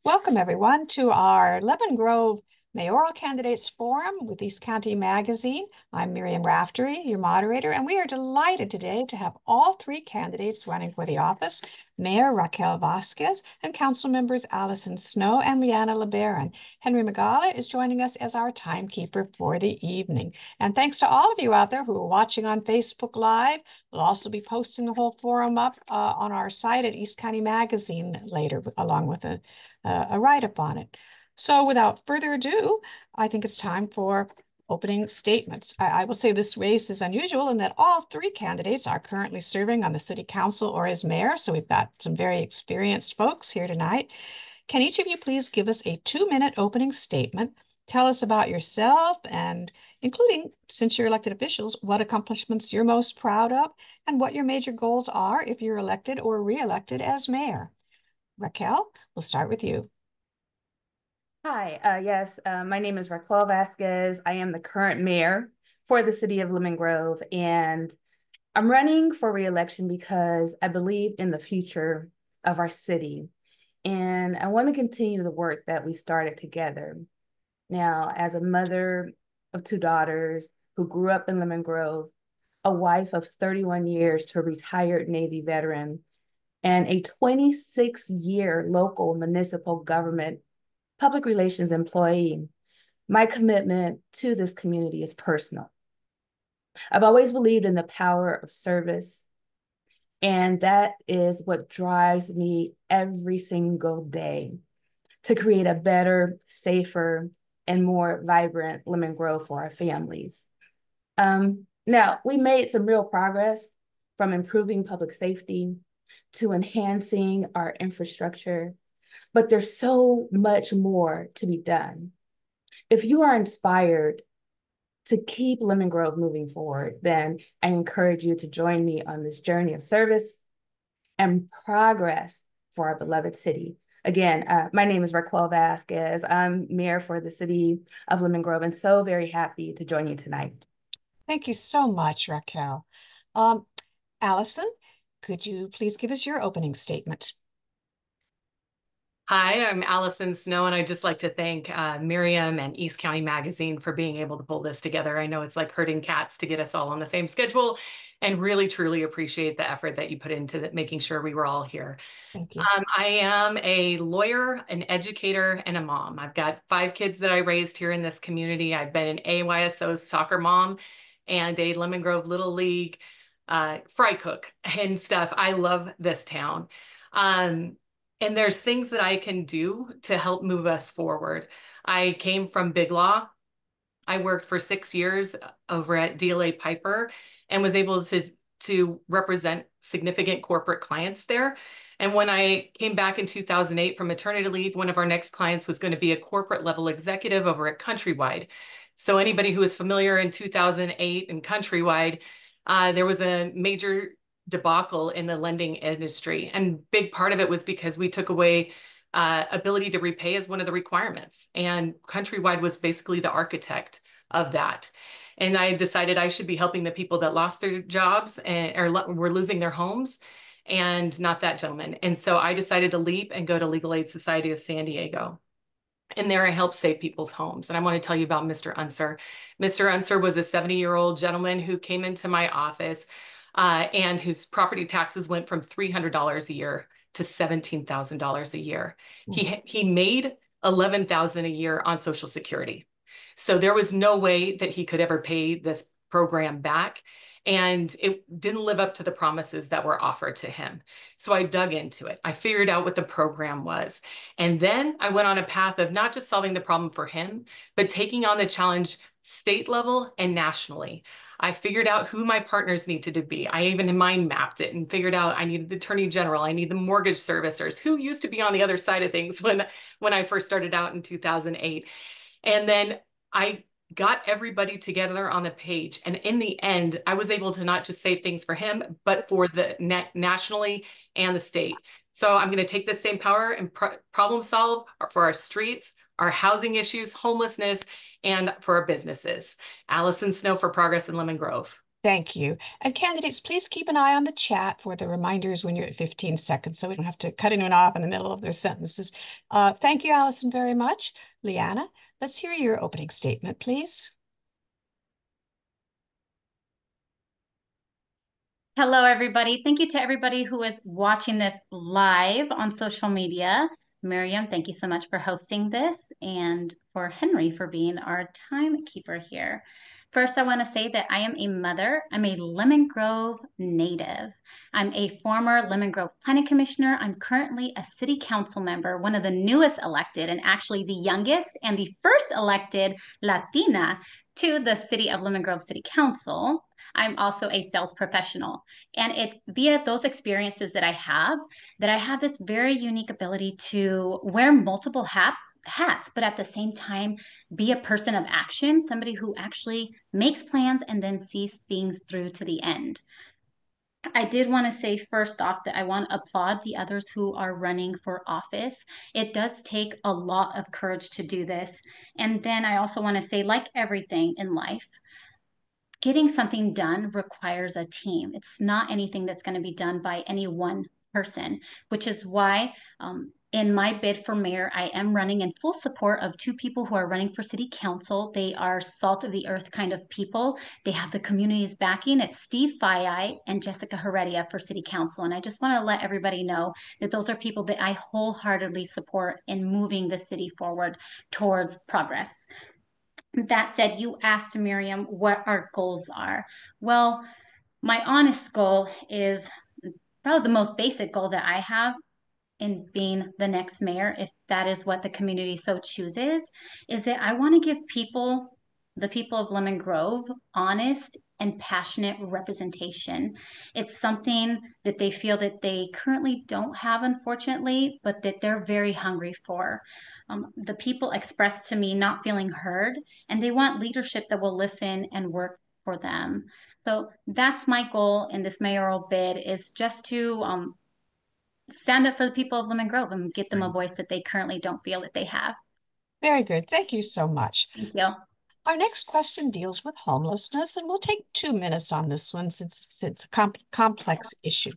Welcome, everyone, to our Lemon Grove Mayoral Candidates Forum with East County Magazine. I'm Miriam Raftery, your moderator, and we are delighted today to have all three candidates running for the office, Mayor Racquez Vasquez and Council members Alysson Snow and Liana LeBaron. Henry Magala is joining us as our timekeeper for the evening. And thanks to all of you out there who are watching on Facebook Live. We'll also be posting the whole forum up on our site at East County Magazine later, along with a write-up on it. So without further ado, I think it's time for opening statements. I will say this race is unusual in that all three candidates are currently serving on the city council or as mayor. So we've got some very experienced folks here tonight. Can each of you please give us a 2-minute opening statement? Tell us about yourself and including, since you're elected officials, what accomplishments you're most proud of and what your major goals are if you're elected or re-elected as mayor. Raquel, we'll start with you. Hi, yes, my name is Racquez Vasquez. I am the current mayor for the city of Lemon Grove, and I'm running for re-election because I believe in the future of our city, and I want to continue the work that we started together. Now, as a mother of 2 daughters who grew up in Lemon Grove, a wife of 31 years to a retired Navy veteran, and a 26-year local municipal government public relations employee, my commitment to this community is personal. I've always believed in the power of service, and that is what drives me every single day to create a better, safer, and more vibrant Lemon Grove for our families. Now, we made some real progress from improving public safety to enhancing our infrastructure, but there's so much more to be done. If you are inspired to keep Lemon Grove moving forward, then I encourage you to join me on this journey of service and progress for our beloved city. Again, my name is Racquez Vasquez. I'm mayor for the city of Lemon Grove and so very happy to join you tonight. Thank you so much, Raquel. Alysson, could you please give us your opening statement? Hi, I'm Alysson Snow, and I'd just like to thank Miriam and East County Magazine for being able to pull this together. I know it's like herding cats to get us all on the same schedule, and really, truly appreciate the effort that you put into making sure we were all here. Thank you. I am a lawyer, an educator, and a mom. I've got 5 kids that I raised here in this community. I've been an AYSO soccer mom and a Lemon Grove Little League fry cook and stuff. I love this town. And there's things that I can do to help move us forward. I came from big law. I worked for 6 years over at DLA Piper and was able to represent significant corporate clients there. And when I came back in 2008 from maternity leave, one of our next clients was going to be a corporate level executive over at Countrywide. So anybody who is familiar in 2008 and Countrywide, there was a major debacle in the lending industry. And big part of it was because we took away ability to repay as one of the requirements. And Countrywide was basically the architect of that. And I decided I should be helping the people that lost their jobs or were losing their homes, and not that gentleman. And so I decided to leap and go to Legal Aid Society of San Diego. And there I helped save people's homes. And I want to tell you about Mr. Unser. Mr. Unser was a 70-year-old gentleman who came into my office and whose property taxes went from $300 a year to $17,000 a year. He made $11,000 a year on Social Security. So there was no way that he could ever pay this program back. And it didn't live up to the promises that were offered to him. So I dug into it. I figured out what the program was. And then I went on a path of not just solving the problem for him, but taking on the challenge state level and nationally. I figured out who my partners needed to be. I even mind mapped it and figured out I needed the attorney general. I need the mortgage servicers who used to be on the other side of things when I first started out in 2008. And then I got everybody together on the page. And in the end, I was able to not just save things for him, but for the nationally and the state. So I'm going to take this same power and problem solve for our streets, our housing issues, homelessness, and for our businesses. Alysson Snow for Progress in Lemon Grove. Thank you. And candidates, please keep an eye on the chat for the reminders when you're at 15 seconds so we don't have to cut anyone off in the middle of their sentences. Thank you, Alysson, very much. Liana, let's hear your opening statement, please. Hello, everybody. Thank you to everybody who is watching this live on social media. Miriam, thank you so much for hosting this, and for Henry for being our timekeeper here. First, I want to say that I am a mother. I'm a Lemon Grove native. I'm a former Lemon Grove Planning Commissioner. I'm currently a city council member, one of the newest elected, and actually the youngest and the first elected Latina to the city of Lemon Grove City Council. I'm also a sales professional. And it's via those experiences that I have this very unique ability to wear multiple hats, but at the same time, be a person of action, somebody who actually makes plans and then sees things through to the end. I did want to say first off that I want to applaud the others who are running for office. It does take a lot of courage to do this. And then I also want to say, like everything in life, getting something done requires a team. It's not anything that's going to be done by any one person, which is why in my bid for mayor, I am running in full support of two people who are running for city council. They are salt of the earth kind of people. They have the community's backing. It's Steve Fayai and Jessica Heredia for city council. And I just want to let everybody know that those are people that I wholeheartedly support in moving the city forward towards progress. That said, you asked Miriam what our goals are. Well, my honest goal is probably the most basic goal that I have in being the next mayor, if that is what the community so chooses, is that I want to give people, the people of Lemon Grove, honest and passionate representation. It's something that they feel that they currently don't have, unfortunately, but that they're very hungry for. The people expressed to me not feeling heard, and they want leadership that will listen and work for them. So that's my goal in this mayoral bid, is just to stand up for the people of Lemon Grove and get them a voice that they currently don't feel that they have. Very good. Thank you so much. Thank you. Our next question deals with homelessness, and we'll take 2 minutes on this one since it's a complex issue.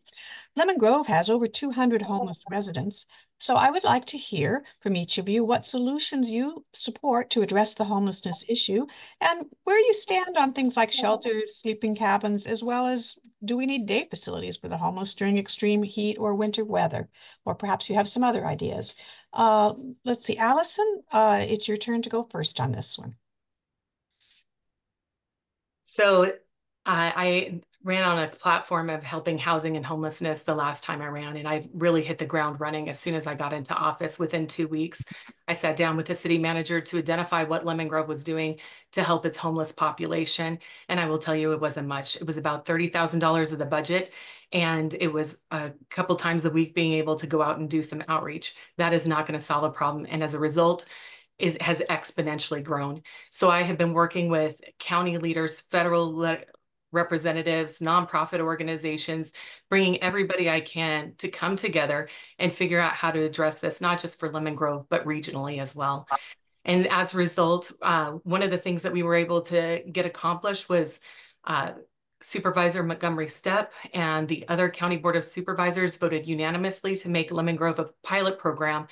Lemon Grove has over 200 homeless residents, so I would like to hear from each of you what solutions you support to address the homelessness issue and where you stand on things like shelters, sleeping cabins, as well as do we need day facilities for the homeless during extreme heat or winter weather? Or perhaps you have some other ideas. Let's see, Alysson, it's your turn to go first on this one. So I ran on a platform of helping housing and homelessness the last time I ran, and I really hit the ground running as soon as I got into office. Within 2 weeks, I sat down with the city manager to identify what Lemon Grove was doing to help its homeless population. And I will tell you, it wasn't much. It was about $30,000 of the budget, and it was a couple times a week being able to go out and do some outreach. That is not going to solve a problem. And as a result, has exponentially grown. So I have been working with county leaders, federal representatives, nonprofit organizations, bringing everybody I can to come together and figure out how to address this, not just for Lemon Grove, but regionally as well. And as a result, one of the things that we were able to get accomplished was Supervisor Montgomery Stepp and the other County Board of Supervisors voted unanimously to make Lemon Grove a pilot program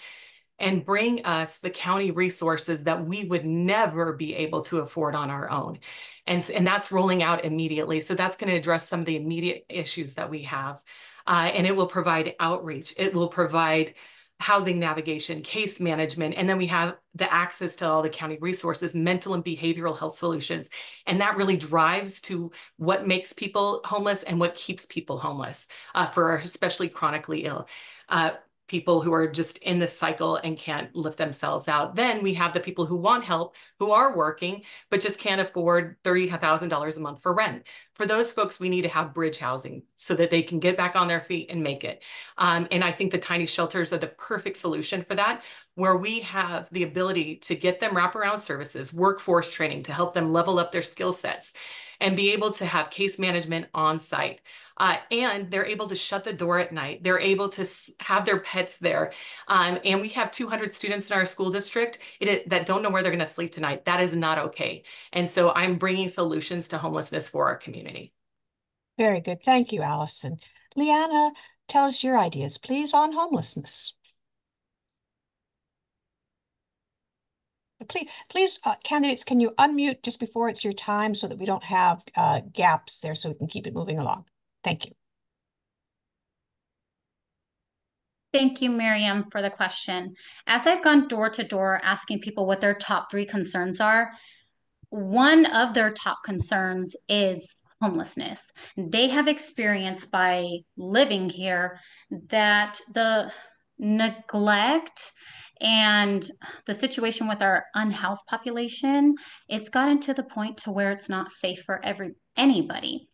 and bring us the county resources that we would never be able to afford on our own. And that's rolling out immediately. So that's going to address some of the immediate issues that we have. And it will provide outreach. It will provide housing navigation, case management, and then we have the access to all the county resources, mental and behavioral health solutions. And that really drives to what makes people homeless and what keeps people homeless for especially chronically ill. People who are just in this cycle and can't lift themselves out. Then we have the people who want help, who are working, but just can't afford $30,000 a month for rent. For those folks, we need to have bridge housing so that they can get back on their feet and make it. And I think the tiny shelters are the perfect solution for that, where we have the ability to get them wraparound services, workforce training to help them level up their skill sets, and be able to have case management on site. And they're able to shut the door at night. They're able to have their pets there. And we have 200 students in our school district that don't know where they're going to sleep tonight. That is not okay. And so I'm bringing solutions to homelessness for our community. Very good. Thank you, Alysson. Liana, tell us your ideas, please, on homelessness. Please, candidates, can you unmute just before it's your time so that we don't have gaps there so we can keep it moving along? Thank you. Thank you, Miriam, for the question. As I've gone door to door asking people what their top 3 concerns are, one of their top concerns is homelessness. They have experienced by living here that the neglect and the situation with our unhoused population, it's gotten to the point to where it's not safe for anybody.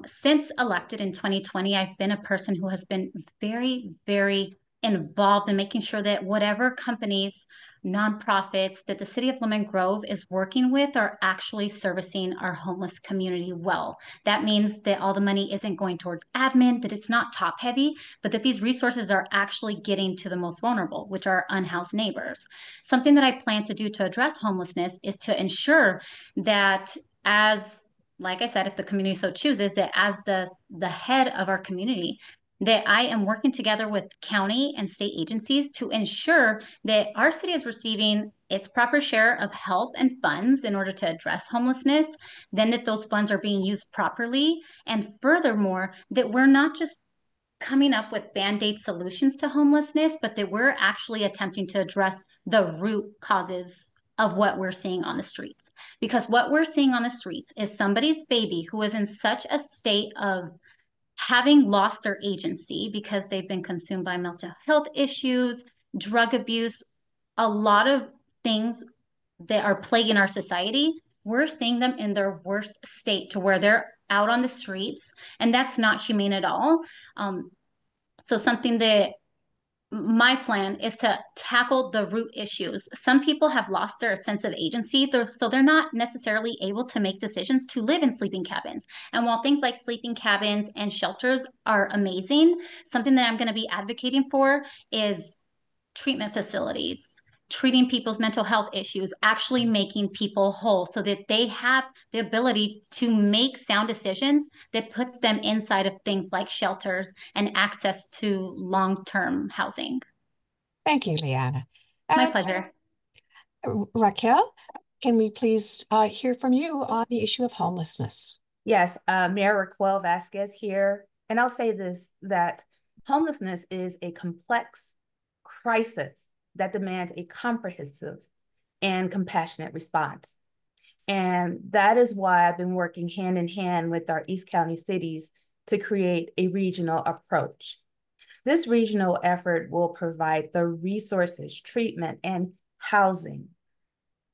Since elected in 2020, I've been a person who has been very, very involved in making sure that whatever companies, nonprofits that the city of Lemon Grove is working with are actually servicing our homeless community well. That means that all the money isn't going towards admin, that it's not top heavy, but that these resources are actually getting to the most vulnerable, which are unhoused neighbors. Something that I plan to do to address homelessness is to ensure that as like I said, if the community so chooses, that as the head of our community, that I am working together with county and state agencies to ensure that our city is receiving its proper share of help and funds in order to address homelessness, then that those funds are being used properly. And furthermore, that we're not just coming up with band-aid solutions to homelessness, but that we're actually attempting to address the root causes of what we're seeing on the streets. Because what we're seeing on the streets is somebody's baby who is in such a state of having lost their agency because they've been consumed by mental health issues, drug abuse, a lot of things that are plaguing our society. We're seeing them in their worst state to where they're out on the streets, and that's not humane at all. So something that my plan is to tackle the root issues. Some people have lost their sense of agency, so they're not necessarily able to make decisions to live in sleeping cabins. And while things like sleeping cabins and shelters are amazing, something that I'm going to be advocating for is treatment facilities, treating people's mental health issues, actually making people whole so that they have the ability to make sound decisions that puts them inside of things like shelters and access to long-term housing. Thank you, Liana. My pleasure. Raquel, can we please hear from you on the issue of homelessness? Yes, Mayor Racquez Vasquez here. And I'll say this, that homelessness is a complex crisis that demands a comprehensive and compassionate response. And that is why I've been working hand in hand with our East County cities to create a regional approach. This regional effort will provide the resources, treatment, and housing.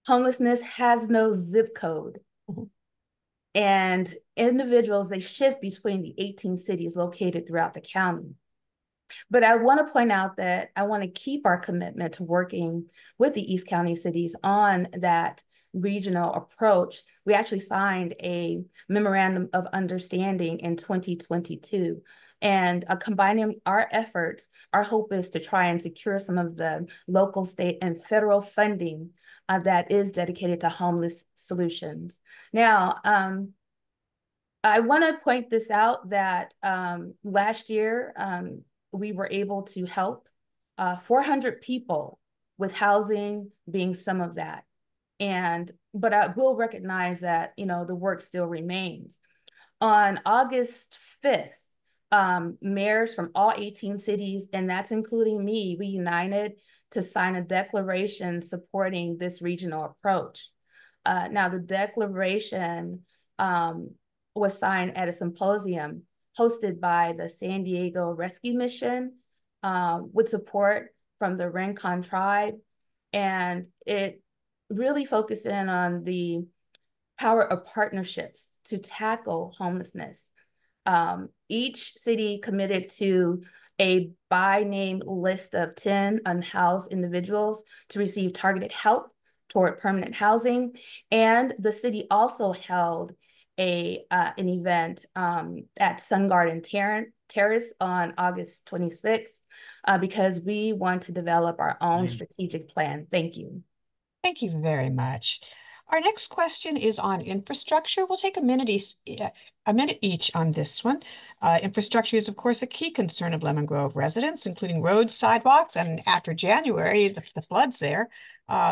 Homelessness has no zip code. And individuals, they shift between the 18 cities located throughout the county. But I want to point out that I want to keep our commitment to working with the East County cities on that regional approach. We actually signed a memorandum of understanding in 2022. And combining our efforts, our hope is to try and secure some of the local, state, and federal funding that is dedicated to homeless solutions. Now, I want to point this out that last year, we were able to help 400 people with housing being some of that. But I will recognize that, the work still remains. On August 5th, mayors from all 18 cities, and that's including me, we united to sign a declaration supporting this regional approach. Now, the declaration was signed at a symposium hosted by the San Diego Rescue Mission with support from the Rincon tribe. And it really focused in on the power of partnerships to tackle homelessness. Each city committed to a by name list of 10 unhoused individuals to receive targeted help toward permanent housing. And the city also held an event at Sun Garden Terrace on August 26th because we want to develop our own strategic plan. Thank you. Thank you very much. Our next question is on infrastructure. We'll take a minute each on this one. Infrastructure is, of course, a key concern of Lemon Grove residents, including roads, sidewalks, and after January, the floods there,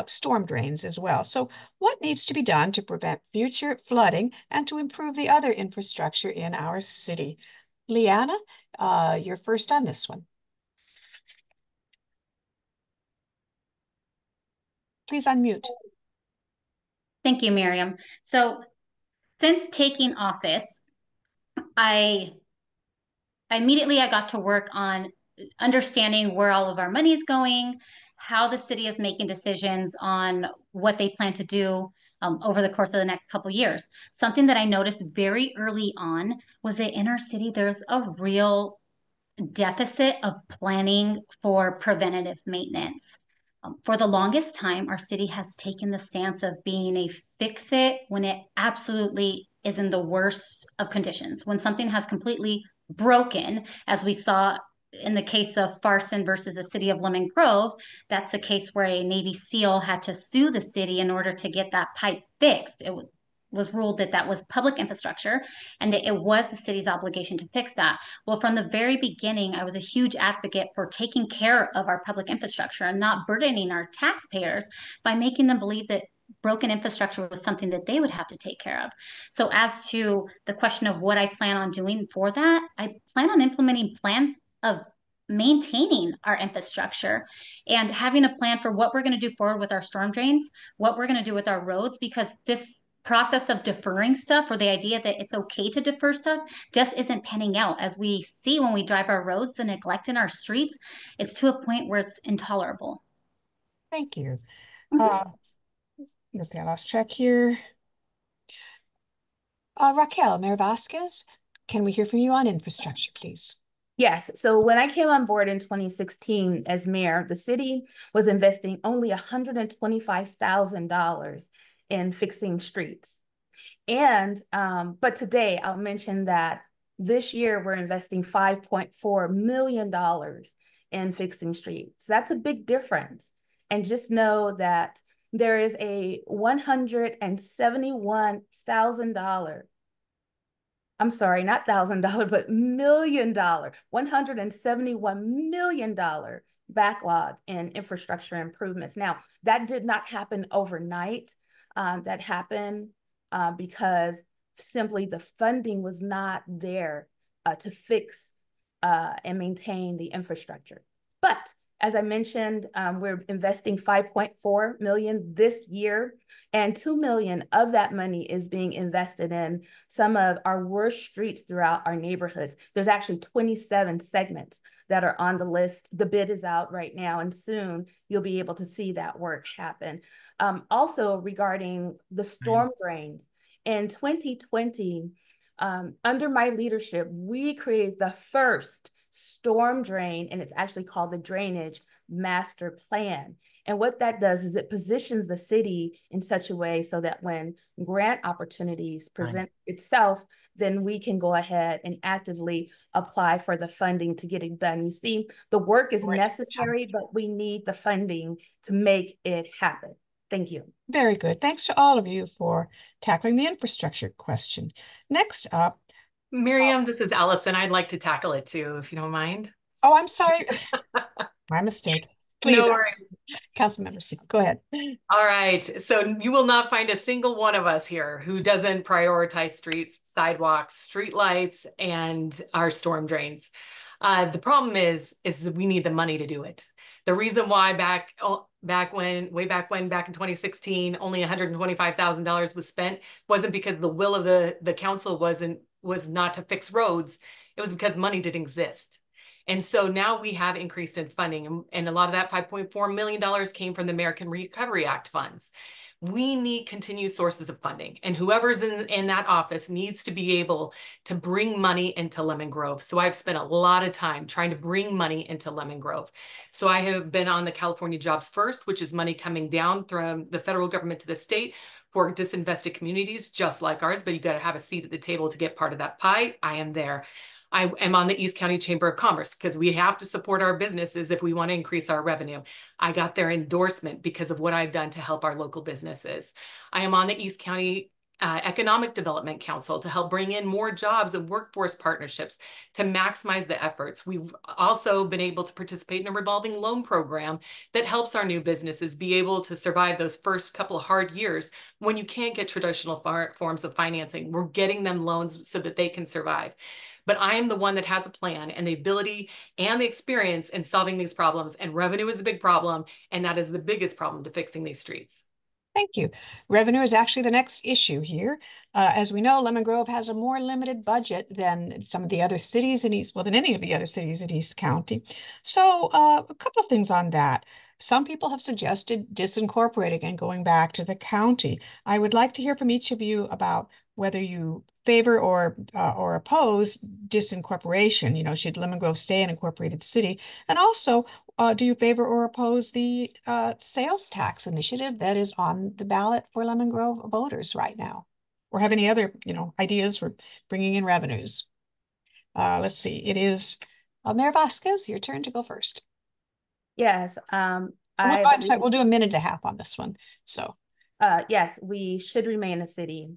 storm drains as well. So what needs to be done to prevent future flooding and to improve the other infrastructure in our city? Liana, you're first on this one. Please unmute. Thank you, Miriam. So since taking office, I immediately got to work on understanding where all of our money is going, how the city is making decisions on what they plan to do over the course of the next couple of years. Something that I noticed very early on was that in our city, there's a real deficit of planning for preventative maintenance. For the longest time, our city has taken the stance of being a fix it when it absolutely is in the worst of conditions. When something has completely broken, as we saw in the case of Farson versus the city of Lemon Grove, that's a case where a Navy SEAL had to sue the city in order to get that pipe fixed. It was ruled that that was public infrastructure and that it was the city's obligation to fix that. Well, from the very beginning, I was a huge advocate for taking care of our public infrastructure and not burdening our taxpayers by making them believe that broken infrastructure was something that they would have to take care of. So as to the question of what I plan on doing for that, I plan on implementing plans of maintaining our infrastructure and having a plan for what we're going to do forward with our storm drains, what we're going to do with our roads, because this process of deferring stuff, or the idea that it's okay to defer stuff, just isn't panning out. As we see when we drive our roads, the neglect in our streets, it's to a point where it's intolerable. Thank you. Mm-hmm. Let's see, I lost track here. Raquel, Mayor Vasquez, can we hear from you on infrastructure, please? Yes. So when I came on board in 2016 as mayor, the city was investing only $125,000 in fixing streets. And, but today I'll mention that this year we're investing $5.4 million in fixing streets. That's a big difference. And just know that there is a $171,000, I'm sorry, not $1,000, but $1 million, $171 million backlog in infrastructure improvements. Now, that did not happen overnight. That happened because simply the funding was not there to fix and maintain the infrastructure. But as I mentioned, we're investing $5.4 million this year, and $2 million of that money is being invested in some of our worst streets throughout our neighborhoods. There's actually 27 segments that are on the list. The bid is out right now, and soon you'll be able to see that work happen. Also regarding the storm drains, in 2020, under my leadership, we created the first storm drain, and it's actually called the Drainage Master Plan. And what that does is it positions the city in such a way so that when grant opportunities present itself, then we can go ahead and actively apply for the funding to get it done. You see, the work is necessary, but we need the funding to make it happen. Thank you. Very good. Thanks to all of you for tackling the infrastructure question. Next up, Miriam, this is Alysson. I'd like to tackle it too, if you don't mind. Oh, I'm sorry. My mistake. Please, no worries. Councilmembers, go ahead. All right. So you will not find a single one of us here who doesn't prioritize streets, sidewalks, streetlights, and our storm drains. The problem is that we need the money to do it. The reason why back in 2016, only $125,000 was spent wasn't because the will of the council was not to fix roads. It was because money didn't exist. And so now we have increased in funding, and a lot of that $5.4 million came from the American Recovery Act funds. We need continued sources of funding, and whoever's in that office needs to be able to bring money into Lemon Grove. So I've spent a lot of time trying to bring money into Lemon Grove. So I have been on the California Jobs First, which is money coming down from the federal government to the state for disinvested communities just like ours, but you got to have a seat at the table to get part of that pie. I am there. I am on the East County Chamber of Commerce because we have to support our businesses if we want to increase our revenue. I got their endorsement because of what I've done to help our local businesses. I am on the East County Economic Development Council to help bring in more jobs and workforce partnerships to maximize the efforts. We've also been able to participate in a revolving loan program that helps our new businesses be able to survive those first couple of hard years when you can't get traditional forms of financing. We're getting them loans so that they can survive. But I am the one that has a plan and the ability and the experience in solving these problems. And revenue is a big problem. And that is the biggest problem to fixing these streets. Thank you. Revenue is actually the next issue here. As we know, Lemon Grove has a more limited budget than some of the other cities in East, well, than any of the other cities in East County. So a couple of things on that. Some people have suggested disincorporating and going back to the county. I would like to hear from each of you about whether you favor or oppose disincorporation. You know, should Lemon Grove stay an incorporated city? And also, do you favor or oppose the sales tax initiative that is on the ballot for Lemon Grove voters right now? Or have any other, ideas for bringing in revenues? Let's see. It is Mayor Vasquez, your turn to go first. Yes. I'm sorry, we'll do a minute and a half on this one. So, yes, we should remain a city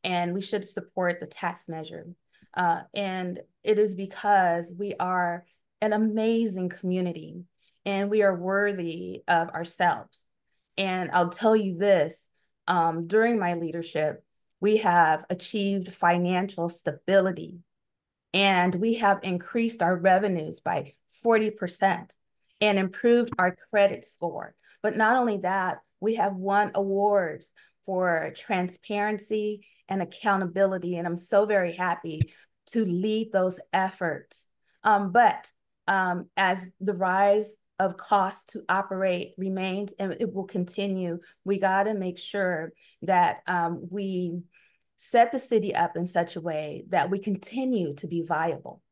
and we should support the tax measure. And it is because we are an amazing community and we are worthy of ourselves. And I'll tell you this, during my leadership, we have achieved financial stability and we have increased our revenues by 40% and improved our credit score. But not only that, we have won awards for transparency and accountability. And I'm so very happy to lead those efforts. But as the rise of cost to operate remains and it will continue, we got to make sure that we set the city up in such a way that we continue to be viable.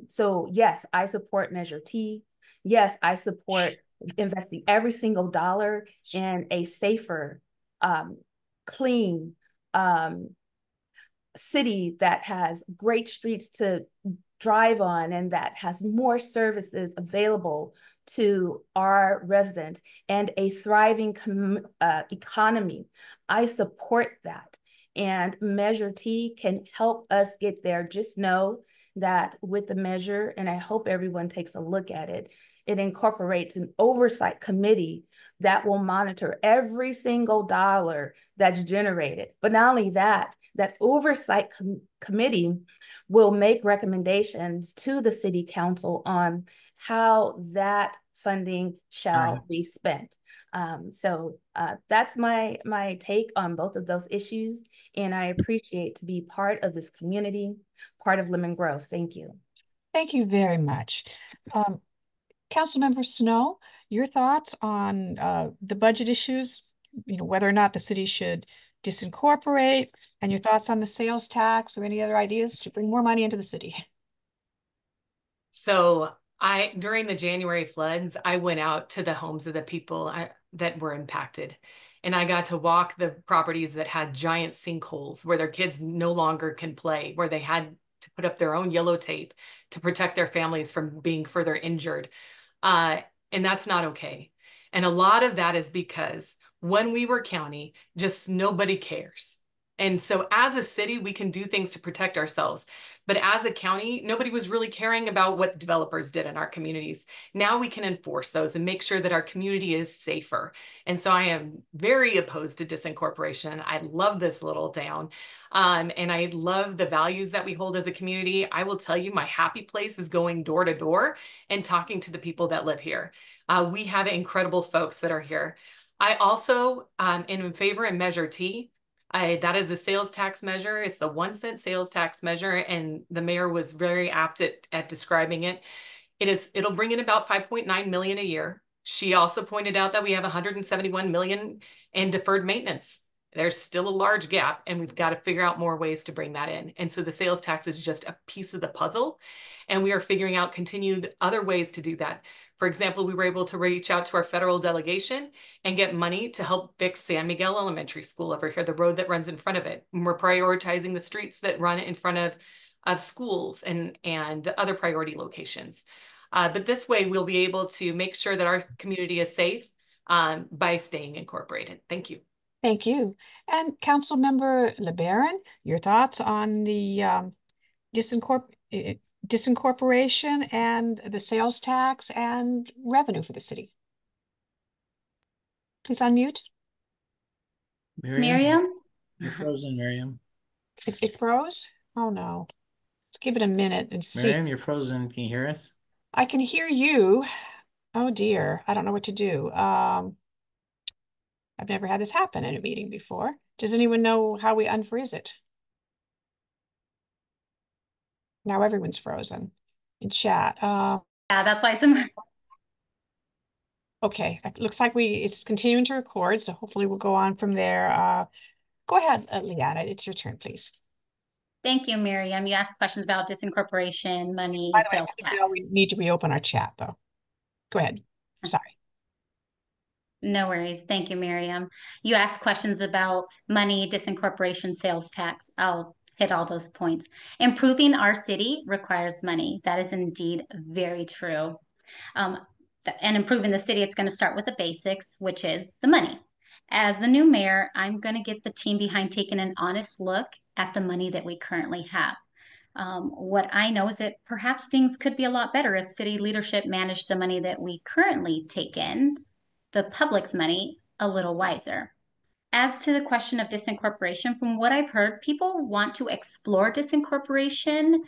So yes, I support Measure T. Yes, I support investing every single dollar in a safer, clean city that has great streets to drive on and that has more services available to our residents and a thriving economy. I support that. And Measure T can help us get there. Just know that with the measure, and I hope everyone takes a look at it, it incorporates an oversight committee that will monitor every single dollar that's generated. But not only that, that oversight committee will make recommendations to the city council on how that funding shall be spent. So that's my take on both of those issues. And I appreciate to be part of this community, part of Lemon Grove. Thank you. Thank you very much. Councilmember Snow, your thoughts on the budget issues, whether or not the city should disincorporate, and your thoughts on the sales tax or any other ideas to bring more money into the city. So during the January floods, I went out to the homes of the people that were impacted. And I got to walk the properties that had giant sinkholes where their kids no longer can play, where they had to put up their own yellow tape to protect their families from being further injured. And that's not okay. And a lot of that is because when we were county, just nobody cares. And so as a city, we can do things to protect ourselves. But as a county, nobody was really caring about what developers did in our communities. Now we can enforce those and make sure that our community is safer. And so I am very opposed to disincorporation. I love this little town. And I love the values that we hold as a community. I will tell you, my happy place is going door to door and talking to the people that live here. We have incredible folks that are here. I also am in favor in Measure T. That is a sales tax measure. It's the 1 cent sales tax measure. And the mayor was very apt at describing it. It'll bring in about 5.9 million a year. She also pointed out that we have 171 million in deferred maintenance. There's still a large gap and we've got to figure out more ways to bring that in. And so the sales tax is just a piece of the puzzle. And we are figuring out continued other ways to do that. For example, we were able to reach out to our federal delegation and get money to help fix San Miguel Elementary School over here, the road that runs in front of it. And we're prioritizing the streets that run in front of of schools and other priority locations. But this way we'll be able to make sure that our community is safe by staying incorporated. Thank you. Thank you. And Councilmember LeBaron, your thoughts on the disincorporation and the sales tax and revenue for the city? Please unmute. Miriam? You're frozen, Miriam. It froze? Oh no. Let's give it a minute and see. Miriam, you're frozen. Can you hear us? I can hear you. Oh dear. I don't know what to do. I've never had this happen in a meeting before. Does anyone know how we unfreeze it? Now everyone's frozen in chat. Yeah, that's why it's Okay, it looks like it's continuing to record, so hopefully we'll go on from there. Go ahead, Liana, it's your turn, please. Thank you, Miriam. You asked questions about disincorporation, money, By the way, sales tax. we need to reopen our chat, though. Go ahead. Sorry. No worries. Thank you, Miriam. You asked questions about money, disincorporation, sales tax. I'll hit all those points. Improving our city requires money. That is indeed very true. And improving the city, it's going to start with the basics, which is the money. As the new mayor, I'm going to get the team behind taking an honest look at the money that we currently have. What I know is that perhaps things could be a lot better if city leadership managed the money that we currently take in, the public's money, a little wiser. As to the question of disincorporation, from what I've heard, people want to explore disincorporation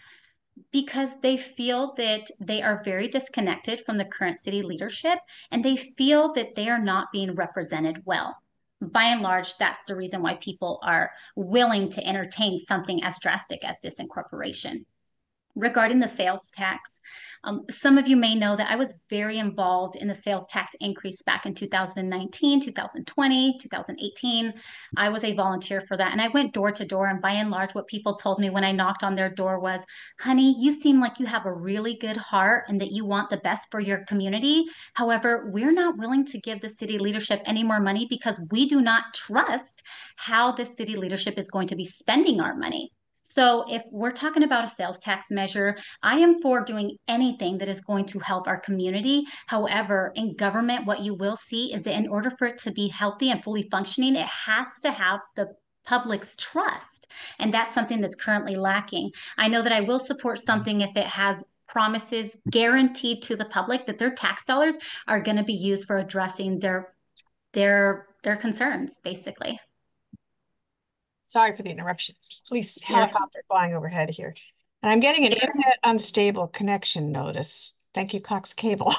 because they feel that they are very disconnected from the current city leadership and they feel that they are not being represented well. By and large, that's the reason why people are willing to entertain something as drastic as disincorporation. Regarding the sales tax, some of you may know that I was very involved in the sales tax increase back in 2019, 2020, 2018. I was a volunteer for that. And I went door to door. And by and large, what people told me when I knocked on their door was, honey, you seem like you have a really good heart and that you want the best for your community. However, we're not willing to give the city leadership any more money because we do not trust how the city leadership is going to be spending our money. So if we're talking about a sales tax measure, I am for doing anything that is going to help our community. However, in government, what you will see is that in order for it to be healthy and fully functioning, it has to have the public's trust. And that's something that's currently lacking. I know that I will support something if it has promises guaranteed to the public that their tax dollars are going to be used for addressing their concerns, basically. Sorry for the interruptions. Police helicopter flying overhead here. And I'm getting an internet unstable connection notice. Thank you, Cox Cable.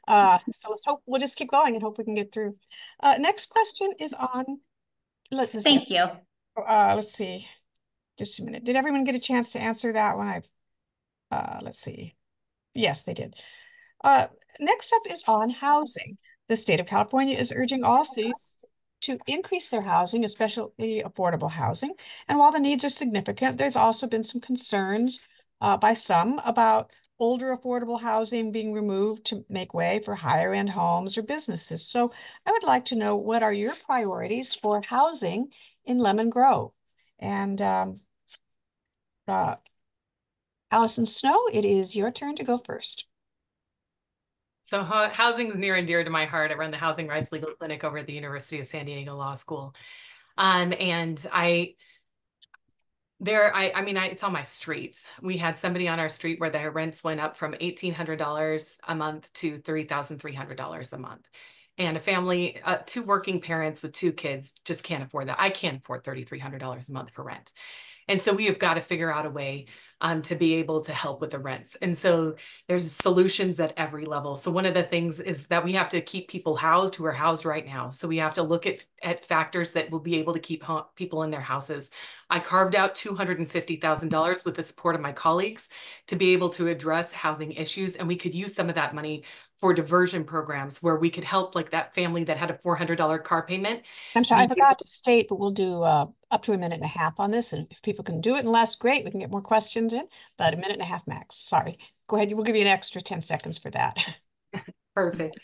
So we'll just keep going and hope we can get through. Next question is on, Thank you. Let's see, just a minute. Did everyone get a chance to answer that one? Let's see. Yes, they did. Next up is on housing. The state of California is urging all cities to increase their housing, especially affordable housing. And while the needs are significant, there's also been some concerns by some about older affordable housing being removed to make way for higher end homes or businesses. So I would like to know, what are your priorities for housing in Lemon Grove? And Alysson Snow, it is your turn to go first. So housing is near and dear to my heart. I run the Housing Rights Legal Clinic over at the University of San Diego Law School. And it's on my street. We had somebody on our street where their rents went up from $1,800 a month to $3,300 a month. And a family, two working parents with two kids just can't afford that. I can't afford $3,300 a month for rent. And so we have got to figure out a way to be able to help with the rents. And so there's solutions at every level. So one of the things is that we have to keep people housed who are housed right now. So we have to look at factors that will be able to keep people in their houses. I carved out $250,000 with the support of my colleagues to be able to address housing issues. And we could use some of that money for diversion programs where we could help, like that family that had a $400 car payment. I'm sorry, I forgot to state, but we'll do up to 1.5 minutes on this. And if people can do it in less, great, we can get more questions in, but 1.5 minutes max. Sorry. Go ahead. We'll give you an extra 10 seconds for that. Perfect.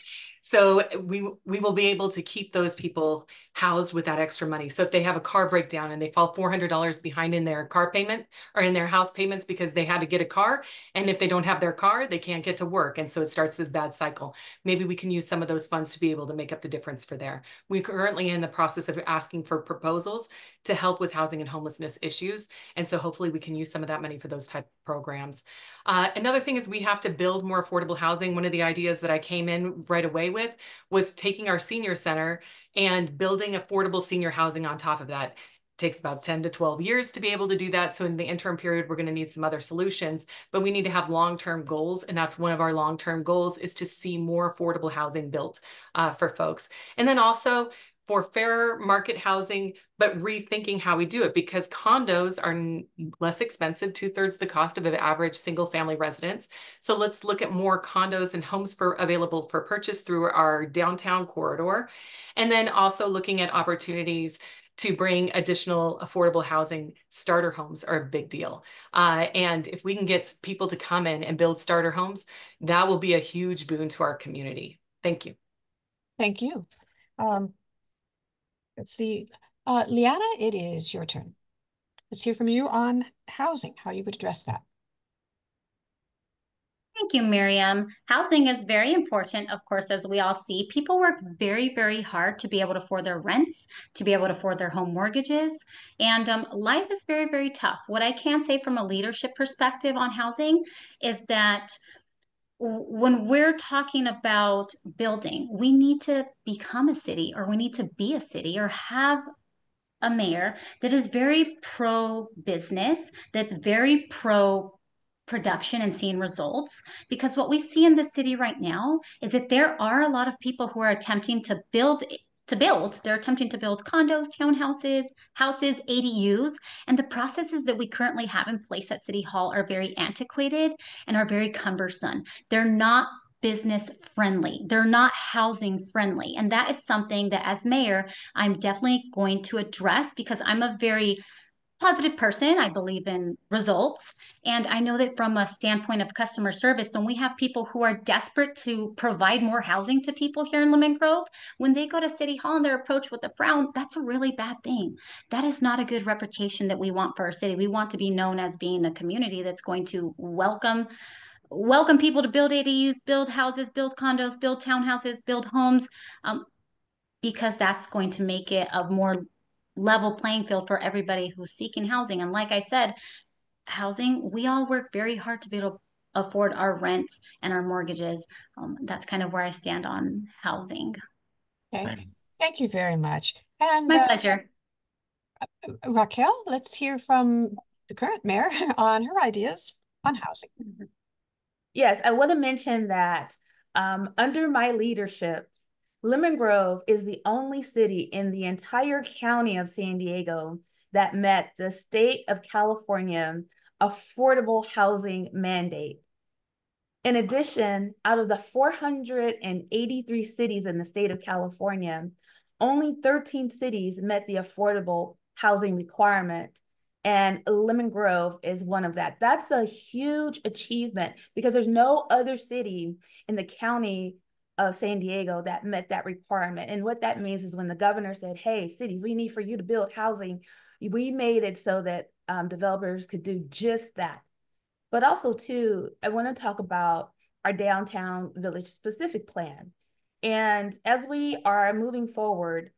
So we will be able to keep those people housed with that extra money. So if they have a car breakdown and they fall $400 behind in their car payment or in their house payments because they had to get a car, and if they don't have their car, they can't get to work. And so it starts this bad cycle. Maybe we can use some of those funds to be able to make up the difference for there. We're currently in the process of asking for proposals to help with housing and homelessness issues. And so hopefully we can use some of that money for those type of programs. Another thing is we have to build more affordable housing. One of the ideas that I came in right away with was taking our senior center and building affordable senior housing on top of that. It takes about 10 to 12 years to be able to do that. So in the interim period, we're going to need some other solutions, but we need to have long-term goals. And that's one of our long-term goals, is to see more affordable housing built for folks. And then also for fair market housing, but rethinking how we do it, because condos are less expensive, 2/3 the cost of an average single family residence. So let's look at more condos and homes available for purchase through our downtown corridor. And then also looking at opportunities to bring additional affordable housing. Starter homes are a big deal. And if we can get people to come in and build starter homes, that will be a huge boon to our community. Thank you. Thank you. Let's see. Liana, it is your turn. Let's hear from you on housing, how you would address that. Thank you, Miriam. Housing is very important, of course, as we all see. People work very, very hard to be able to afford their rents, to be able to afford their home mortgages, and life is very, very tough. What I can say from a leadership perspective on housing is that when we're talking about building, we need to become a city, or we need to be a city, or have a mayor that is very pro-business, that's very pro-production and seeing results. Because what we see in the city right now is that there are a lot of people who are attempting to build. They're attempting to build condos, townhouses, houses, ADUs, and the processes that we currently have in place at City Hall are very antiquated and are very cumbersome. They're not business friendly. They're not housing friendly. And that is something that, as mayor, I'm definitely going to address, because I'm a very positive person. I believe in results. And I know that from a standpoint of customer service, when we have people who are desperate to provide more housing to people here in Lemon Grove, when they go to City Hall and they're approached with a frown, that's a really bad thing. That is not a good reputation that we want for our city. We want to be known as being a community that's going to welcome people to build ADUs, build houses, build condos, build townhouses, build homes, because that's going to make it a more level playing field for everybody who's seeking housing. And like I said, housing, we all work very hard to be able to afford our rents and our mortgages. That's kind of where I stand on housing. Okay, thank you very much. And my pleasure. Raquel, let's hear from the current mayor on her ideas on housing. Yes, I want to mention that under my leadership, Lemon Grove is the only city in the entire county of San Diego that met the state of California affordable housing mandate. In addition, out of the 483 cities in the state of California, only 13 cities met the affordable housing requirement, and Lemon Grove is one of that. That's a huge achievement, because there's no other city in the county of San Diego that met that requirement. And what that means is when the governor said, hey, cities, we need for you to build housing, we made it so that developers could do just that. But also, too, I want to talk about our downtown village specific plan. And as we are moving forward,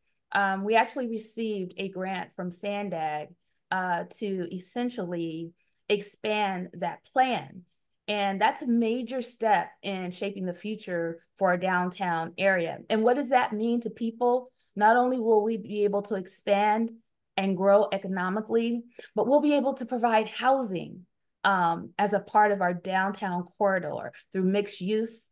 we actually received a grant from SANDAG to essentially expand that plan. And that's a major step in shaping the future for our downtown area. And what does that mean to people? Not only will we be able to expand and grow economically, but we'll be able to provide housing as a part of our downtown corridor through mixed use,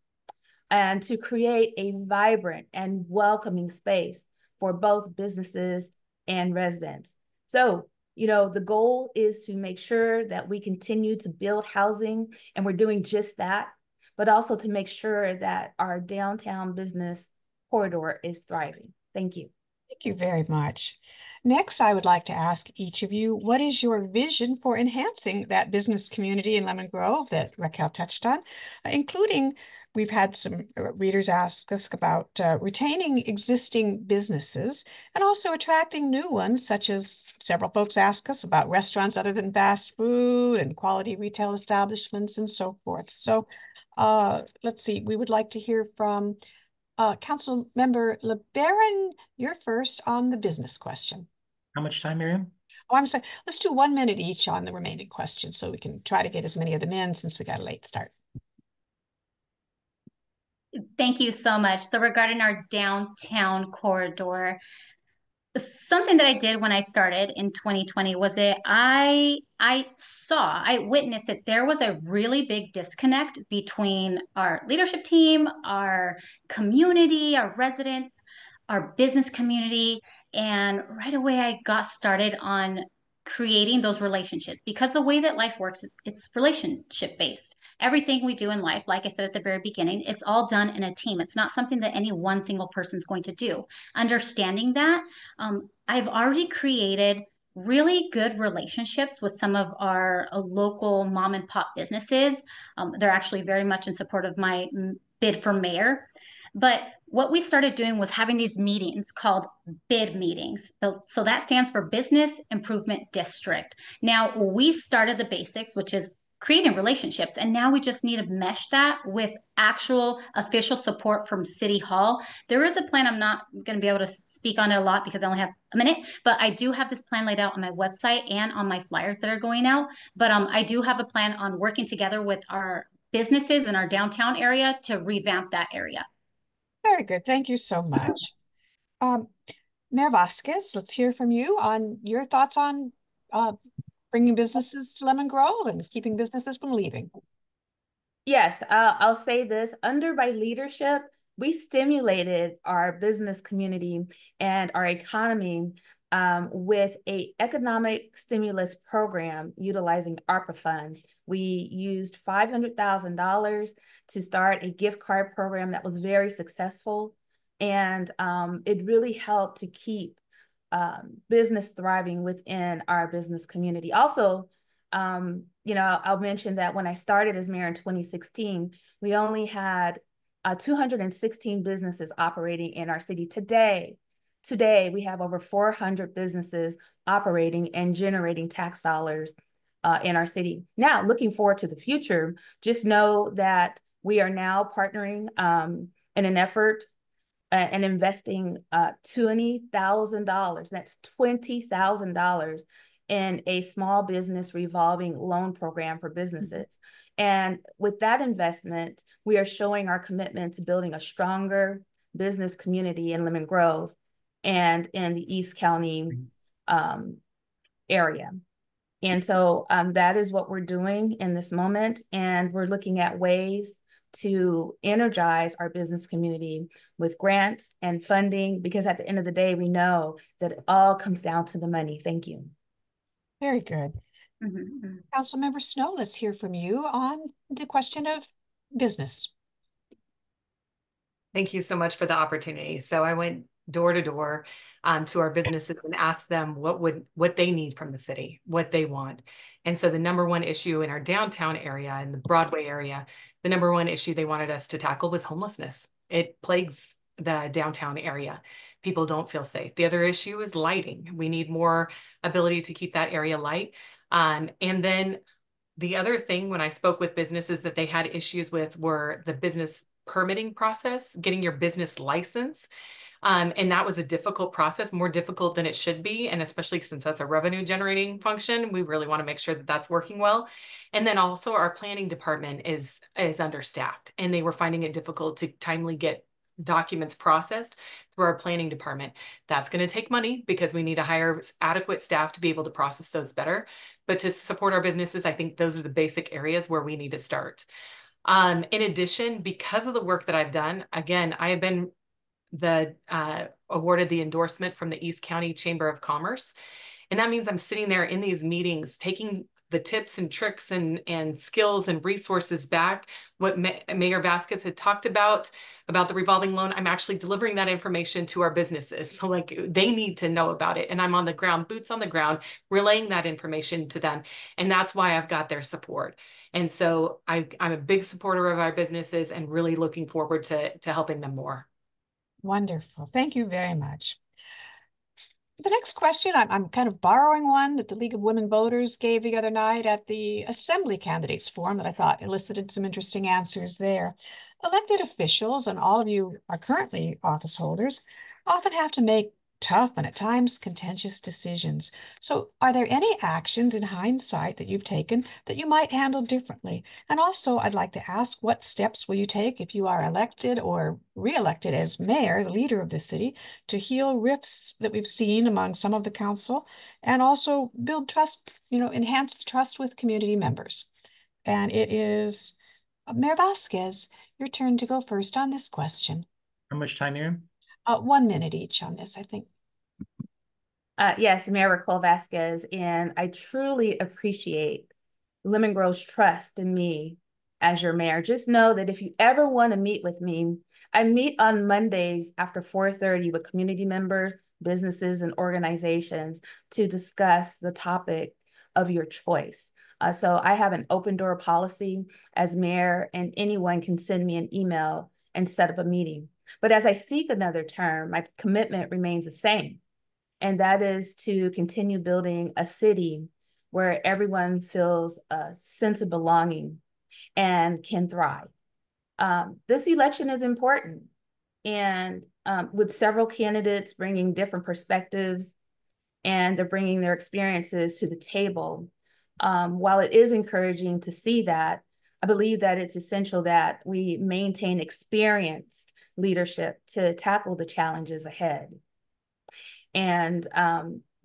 and to create a vibrant and welcoming space for both businesses and residents. So, you know, the goal is to make sure that we continue to build housing, and we're doing just that, but also to make sure that our downtown business corridor is thriving. Thank you. Thank you very much. Next, I would like to ask each of you, what is your vision for enhancing that business community in Lemon Grove that Raquel touched on, including we've had some readers ask us about retaining existing businesses and also attracting new ones, such as several folks ask us about restaurants other than fast food and quality retail establishments and so forth. So let's see, we would like to hear from Councilmember LeBaron. You're first on the business question. How much time, Miriam? Oh, I'm sorry. Let's do 1 minute each on the remaining questions so we can try to get as many of them in since we got a late start. Thank you so much. So regarding our downtown corridor, something that I did when I started in 2020 was that I witnessed that there was a really big disconnect between our leadership team, our community, our residents, our business community. And right away I got started on creating those relationships, because the way that life works is it's relationship based. Everything we do in life, like I said at the very beginning, it's all done in a team. It's not something that any one single person's going to do. Understanding that, I've already created really good relationships with some of our local mom and pop businesses. They're actually very much in support of my bid for mayor. But what we started doing was having these meetings called bid meetings. So that stands for Business Improvement District. Now, we started the basics, which is creating relationships. And now we just need to mesh that with actual official support from City Hall. There is a plan. I'm not going to be able to speak on it a lot because I only have a minute, but I do have this plan laid out on my website and on my flyers that are going out. But I do have a plan on working together with our businesses in our downtown area to revamp that area. Very good. Thank you so much. Mayor Vasquez, let's hear from you on your thoughts on bringing businesses to Lemon Grove and keeping businesses from leaving. Yes, I'll say this. Under my leadership, we stimulated our business community and our economy with an economic stimulus program utilizing ARPA funds. We used $500,000 to start a gift card program that was very successful. And it really helped to keep business thriving within our business community. Also, I'll mention that when I started as mayor in 2016, we only had 216 businesses operating in our city. Today, we have over 400 businesses operating and generating tax dollars in our city. Now, looking forward to the future, just know that we are now partnering in an effort and investing $20,000. That's $20,000 in a small business revolving loan program for businesses. And with that investment, we are showing our commitment to building a stronger business community in Lemon Grove and in the East County area. And so that is what we're doing in this moment. And we're looking at ways to energize our business community with grants and funding, because at the end of the day, we know that it all comes down to the money. Thank you. Very good. Councilmember Snow, let's hear from you on the question of business. Thank you so much for the opportunity. So I went door to door to our businesses and asked them what they need from the city, what they want. And so the number one issue in our downtown area, in the Broadway area, the number one issue they wanted us to tackle was homelessness. It plagues the downtown area. People don't feel safe. The other issue is lighting. We need more ability to keep that area light. And then the other thing, when I spoke with businesses that they had issues with, were the business permitting process, getting your business license. And that was a difficult process, more difficult than it should be. And especially since that's a revenue generating function, we really want to make sure that that's working well. And then also our planning department is understaffed, and they were finding it difficult to timely get documents processed through our planning department. That's going to take money because we need to hire adequate staff to be able to process those better. But to support our businesses, I think those are the basic areas where we need to start. In addition, because of the work that I've done, again, I have been awarded the endorsement from the East County Chamber of Commerce. And that means I'm sitting there in these meetings, taking the tips and tricks and skills and resources back. What Mayor Vasquez had talked about the revolving loan, I'm actually delivering that information to our businesses. So like they need to know about it. And I'm on the ground, boots on the ground, relaying that information to them. And that's why I've got their support. And so I'm a big supporter of our businesses and really looking forward to helping them more. Wonderful. Thank you very much. The next question, I'm kind of borrowing one that the League of Women Voters gave the other night at the Assembly Candidates Forum that I thought elicited some interesting answers there. Elected officials, and all of you are currently office holders, often have to make tough and at times contentious decisions. So are there any actions in hindsight that you've taken that you might handle differently? And also, I'd like to ask, what steps will you take if you are elected or re-elected as mayor, the leader of the city, to heal rifts that we've seen among some of the council and also build trust, enhance trust with community members? And it is Mayor Vasquez, your turn to go first on this question. How much time, Miriam? 1 minute each on this, I think. Yes, Mayor Vasquez, and I truly appreciate Lemon Grove's trust in me as your mayor. Just know that if you ever want to meet with me, I meet on Mondays after 4:30 with community members, businesses, and organizations to discuss the topic of your choice. So I have an open door policy as mayor, and anyone can send me an email and set up a meeting. But as I seek another term, my commitment remains the same. And that is to continue building a city where everyone feels a sense of belonging and can thrive. This election is important. And with several candidates bringing different perspectives and they're bringing their experiences to the table, while it is encouraging to see that, I believe that it's essential that we maintain experienced leadership to tackle the challenges ahead. And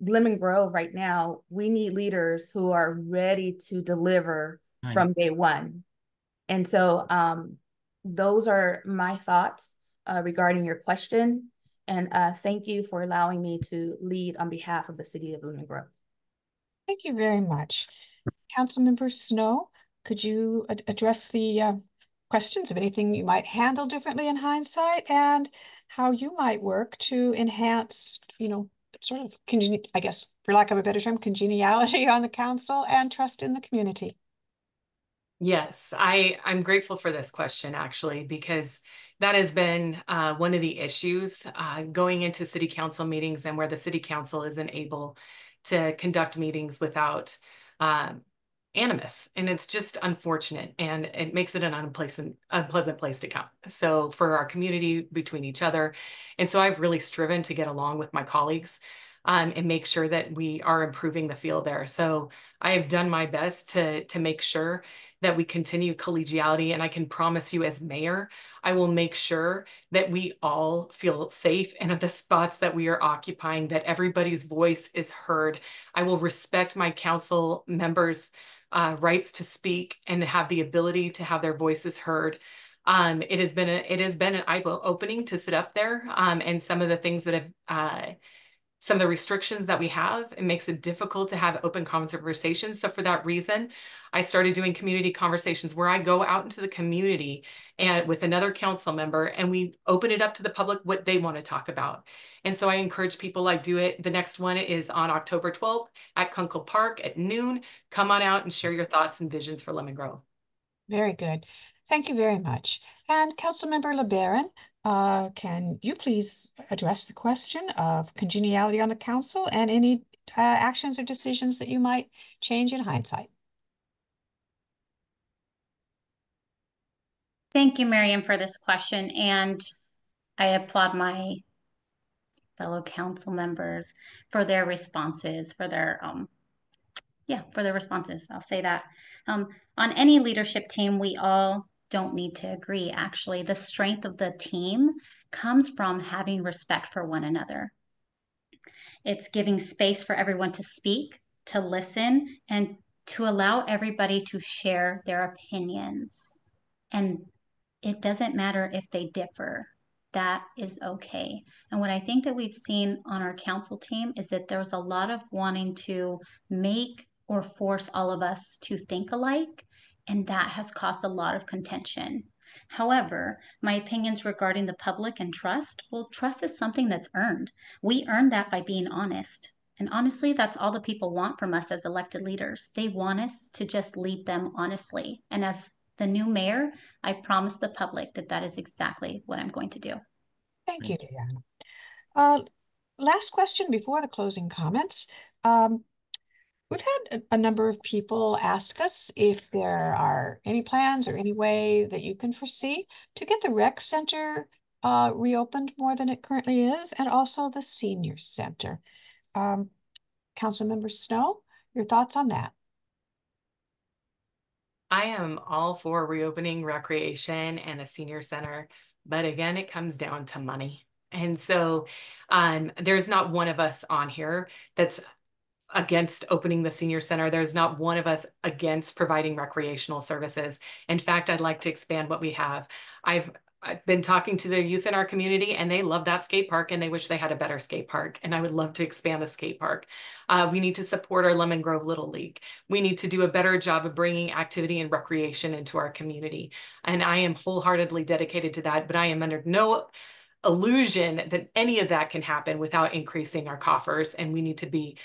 Lemon Grove right now, we need leaders who are ready to deliver from day one. And so those are my thoughts regarding your question. And thank you for allowing me to lead on behalf of the city of Lemon Grove. Thank you very much. Councilmember Snow, could you address the questions of anything you might handle differently in hindsight and how you might work to enhance, sort of, I guess, for lack of a better term, congeniality on the council and trust in the community? Yes, I'm grateful for this question, actually, because that has been one of the issues going into city council meetings and where the city council isn't able to conduct meetings without animus. And it's just unfortunate, and it makes it an unpleasant place to come. So for our community, between each other. And so I've really striven to get along with my colleagues and make sure that we are improving the field there. So I have done my best to make sure that we continue collegiality. And I can promise you as mayor, I will make sure that we all feel safe and at the spots that we are occupying, that everybody's voice is heard. I will respect my council members' rights to speak and have the ability to have their voices heard. It has been an eye-opening to sit up there, and some of the things that have some of the restrictions that we have, it makes it difficult to have open conversations. So for that reason, I started doing community conversations where I go out into the community and with another council member, and we open it up to the public what they want to talk about. And so I encourage people, like, do it. The next one is on October 12th at Kunkel Park at noon. Come on out and share your thoughts and visions for Lemon Grove. Very good. Thank you very much. And Councilmember LeBaron, can you please address the question of congeniality on the council and any actions or decisions that you might change in hindsight? Thank you, Miriam, for this question. And I applaud my fellow council members for their responses, for their responses. I'll say that. On any leadership team, we all don't need to agree. Actually, the strength of the team comes from having respect for one another. It's giving space for everyone to speak, to listen, and to allow everybody to share their opinions. And it doesn't matter if they differ. That is okay. And what I think that we've seen on our council team is that there's a lot of wanting to make or force all of us to think alike, and that has caused a lot of contention. However, my opinions regarding the public and trust, well, trust is something that's earned. We earn that by being honest. And honestly, that's all the people want from us as elected leaders. They want us to just lead them honestly. And as the new mayor, I promise the public that that is exactly what I'm going to do. Thank you, Liana. Last question before the closing comments. We've had a number of people ask us if there are any plans or any way that you can foresee to get the rec center reopened more than it currently is, and also the senior center. Councilmember Snow, your thoughts on that? I am all for reopening recreation and the senior center, but again, it comes down to money. And so there's not one of us on here that's against opening the senior center. There's not one of us against providing recreational services. In fact, I'd like to expand what we have. I've been talking to the youth in our community, and they love that skate park, and they wish they had a better skate park. And I would love to expand the skate park. We need to support our Lemon Grove Little League. We need to do a better job of bringing activity and recreation into our community. And I am wholeheartedly dedicated to that, but I am under no illusion that any of that can happen without increasing our coffers. And we need to be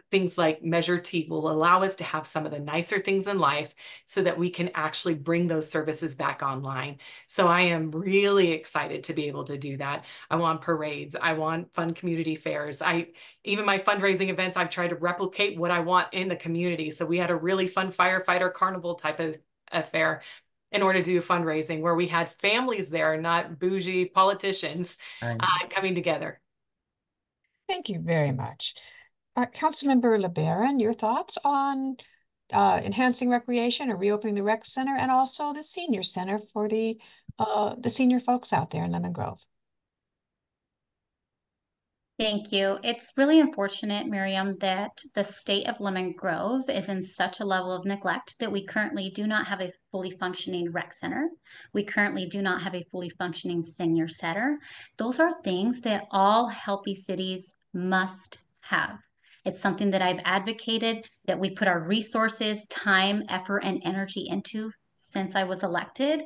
things like Measure T will allow us to have some of the nicer things in life so that we can actually bring those services back online. So I am really excited to be able to do that. I want parades. I want fun community fairs. Even my fundraising events, I've tried to replicate what I want in the community. So we had a really fun firefighter carnival type of affair in order to do fundraising, where we had families there, not bougie politicians, coming together. Thank you very much. Councilmember LeBaron, your thoughts on enhancing recreation or reopening the rec center, and also the senior center for the senior folks out there in Lemon Grove? Thank you. It's really unfortunate, Miriam, that the state of Lemon Grove is in such a level of neglect that we currently do not have a fully functioning rec center. We currently do not have a fully functioning senior center. Those are things that all healthy cities must have. It's something that I've advocated, that we put our resources, time, effort, and energy into since I was elected.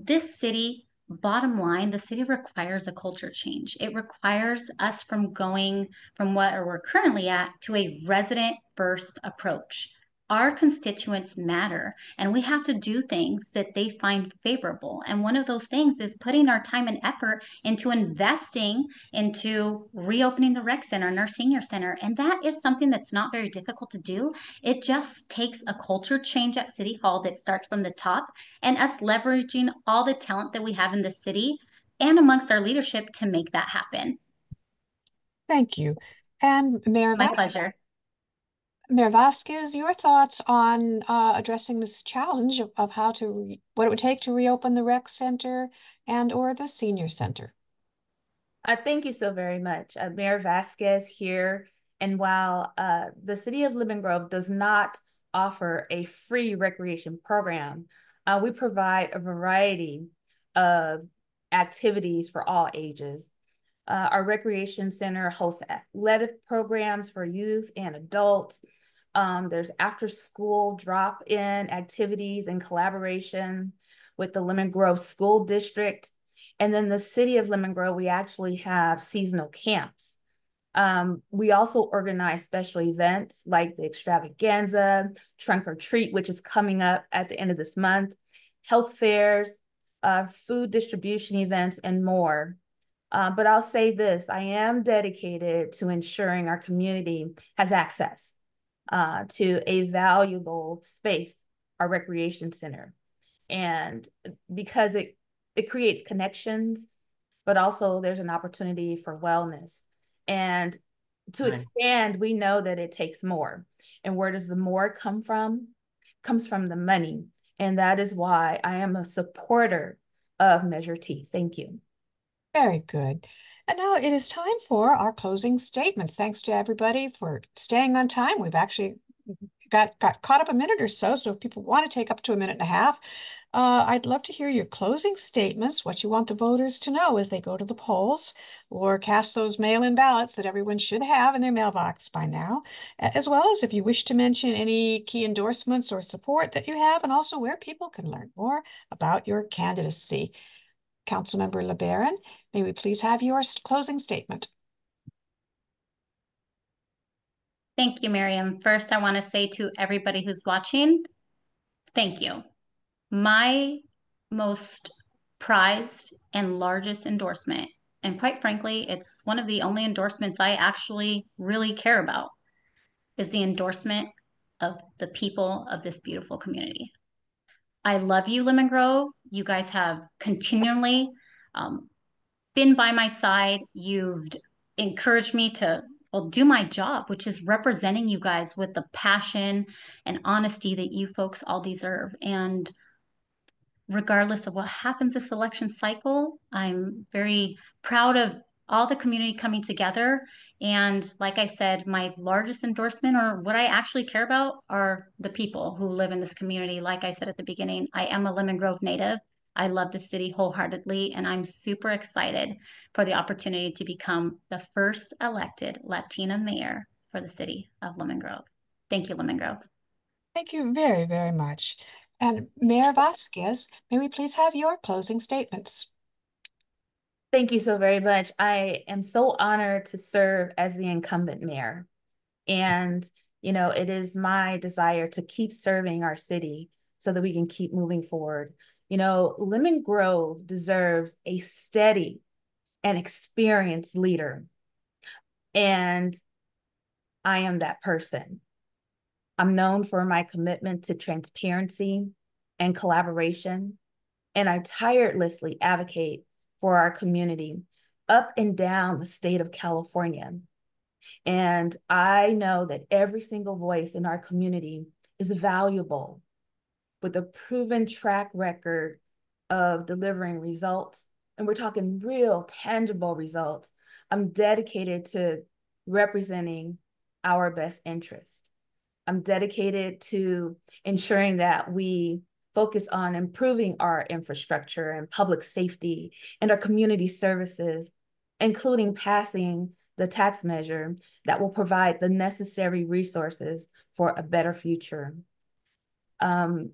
This city, bottom line, the city requires a culture change. It requires us from going from what we're currently at to a resident first approach. Our constituents matter, and we have to do things that they find favorable. And one of those things is putting our time and effort into investing into reopening the rec center and our senior center. And that is something that's not very difficult to do. It just takes a culture change at City Hall that starts from the top, and us leveraging all the talent that we have in the city and amongst our leadership to make that happen. Thank you. And Mayor My pleasure. Mayor Vasquez, your thoughts on addressing this challenge of what it would take to reopen the rec center and or the senior center? Thank you so very much. Mayor Vasquez here. And while the city of Lemon Grove does not offer a free recreation program, we provide a variety of activities for all ages. Our recreation center hosts athletic programs for youth and adults. There's after-school drop-in activities in collaboration with the Lemon Grove School District. And then the city of Lemon Grove, we actually have seasonal camps. We also organize special events like the extravaganza, trunk or treat, which is coming up at the end of this month, health fairs, food distribution events, and more. But I'll say this, I am dedicated to ensuring our community has access to a valuable space, our recreation center. And because it creates connections, but also there's an opportunity for wellness. And to expand, we know that it takes more. And where does the more come from? Comes from the money. And that is why I am a supporter of Measure T. Thank you. Very good. And now it is time for our closing statements. Thanks to everybody for staying on time. We've actually got caught up a minute or so. So if people want to take up to a minute and a half, I'd love to hear your closing statements, what you want the voters to know as they go to the polls or cast those mail-in ballots that everyone should have in their mailbox by now, as well as if you wish to mention any key endorsements or support that you have, and also where people can learn more about your candidacy. Councilmember LeBaron, may we please have your closing statement? Thank you, Miriam. First, I want to say to everybody who's watching, thank you. My most prized and largest endorsement, and quite frankly, it's one of the only endorsements I actually really care about, is the endorsement of the people of this beautiful community. I love you, Lemon Grove. You guys have continually been by my side. You've encouraged me to, well, do my job, which is representing you guys with the passion and honesty that you folks all deserve. And regardless of what happens this election cycle, I'm very proud of all the community coming together. And like I said, my largest endorsement, or what I actually care about, are the people who live in this community. Like I said at the beginning, I am a Lemon Grove native. I love the city wholeheartedly, and I'm super excited for the opportunity to become the first elected Latina mayor for the city of Lemon Grove. Thank you, Lemon Grove. Thank you very, very much. And Mayor Vasquez, may we please have your closing statements? Thank you so very much. I am so honored to serve as the incumbent mayor. And, it is my desire to keep serving our city so that we can keep moving forward. Lemon Grove deserves a steady and experienced leader. And I am that person. I'm known for my commitment to transparency and collaboration, and I tirelessly advocate for our community up and down the state of California. And I know that every single voice in our community is valuable, with a proven track record of delivering results. And we're talking real, tangible results. I'm dedicated to representing our best interest. I'm dedicated to ensuring that we focus on improving our infrastructure and public safety and our community services, including passing the tax measure that will provide the necessary resources for a better future. I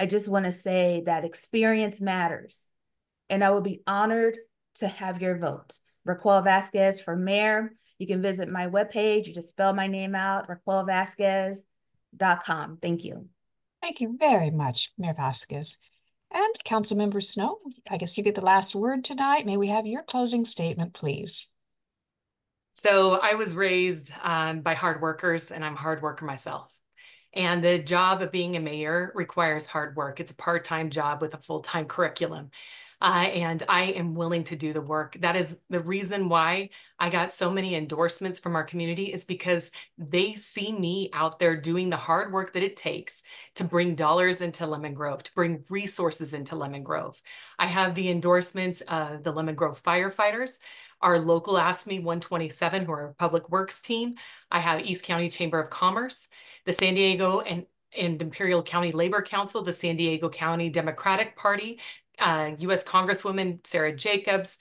just want to say that experience matters, and I will be honored to have your vote. Racquez Vasquez for mayor. You can visit my webpage. You just spell my name out, racquezvasquez.com. Thank you. Thank you very much, Mayor Vasquez. And Councilmember Snow, I guess you get the last word tonight. May we have your closing statement, please? So I was raised by hard workers, and I'm a hard worker myself. And the job of being a mayor requires hard work. It's a part-time job with a full-time curriculum. And I am willing to do the work. That is the reason why I got so many endorsements from our community, is because they see me out there doing the hard work that it takes to bring dollars into Lemon Grove, to bring resources into Lemon Grove. I have the endorsements of the Lemon Grove firefighters, our local ASME 127, who are a public works team. I have East County Chamber of Commerce, the San Diego and Imperial County Labor Council, the San Diego County Democratic Party, U.S. Congresswoman Sarah Jacobs,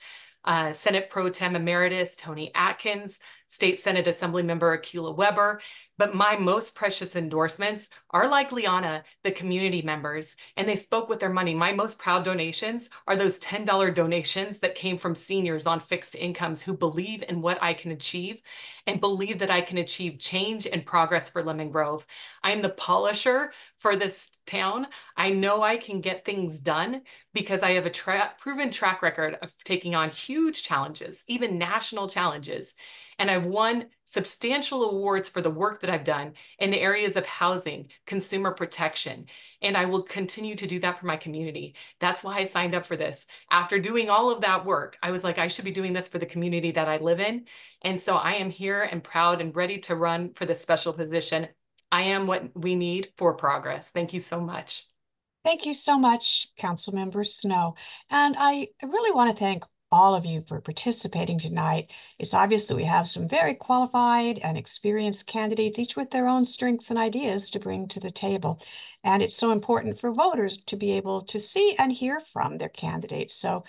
Senate Pro Tem Emeritus Tony Atkins, State Senate Assembly Member Akila Weber. But my most precious endorsements are like Liana, the community members, and they spoke with their money. My most proud donations are those $10 donations that came from seniors on fixed incomes who believe in what I can achieve and believe that I can achieve change and progress for Lemon Grove. I am the polisher for this town. I know I can get things done because I have a proven track record of taking on huge challenges, even national challenges. And I've won substantial awards for the work that I've done in the areas of housing, consumer protection, and I will continue to do that for my community. That's why I signed up for this. After doing all of that work, I was like, I should be doing this for the community that I live in. And so I am here and proud and ready to run for this special position. I am what we need for progress. Thank you so much. Thank you so much, Councilmember Snow. And I really want to thank all of you for participating tonight. It's obvious that we have some very qualified and experienced candidates, each with their own strengths and ideas to bring to the table. And it's so important for voters to be able to see and hear from their candidates. So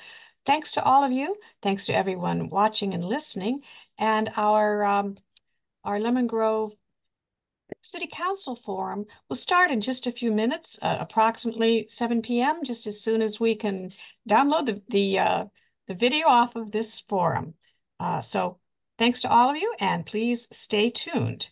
thanks to all of you. Thanks to everyone watching and listening. And our Lemon Grove City Council Forum will start in just a few minutes, approximately 7 p.m., just as soon as we can download the video off of this forum. So thanks to all of you, and please stay tuned.